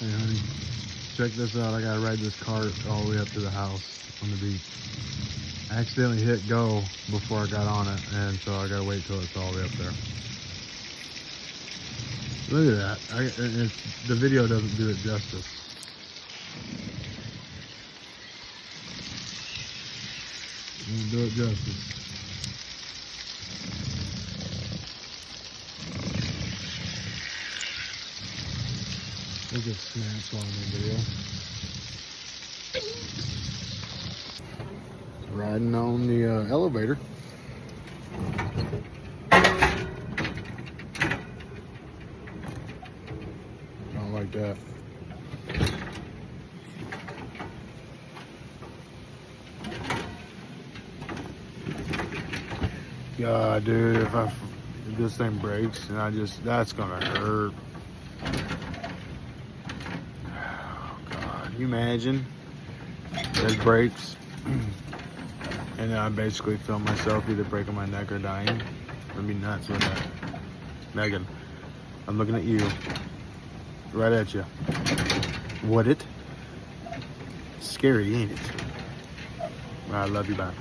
Hey honey, check this out. I gotta ride this cart all the way up to the house on the beach. I accidentally hit go before I got on it, and so I gotta wait till it's all the way up there. Look at that. The video doesn't do it justice. Doesn't do it justice. Look at snaps on the video. Riding on the elevator. Don't like that. God, dude, if this thing breaks, and that's gonna hurt. Oh God, can you imagine? It breaks, and then I basically film myself either breaking my neck or dying. It'd be nuts with that. Megan, I'm looking at you. Right at you. Would it? Scary, ain't it? I love you, bye.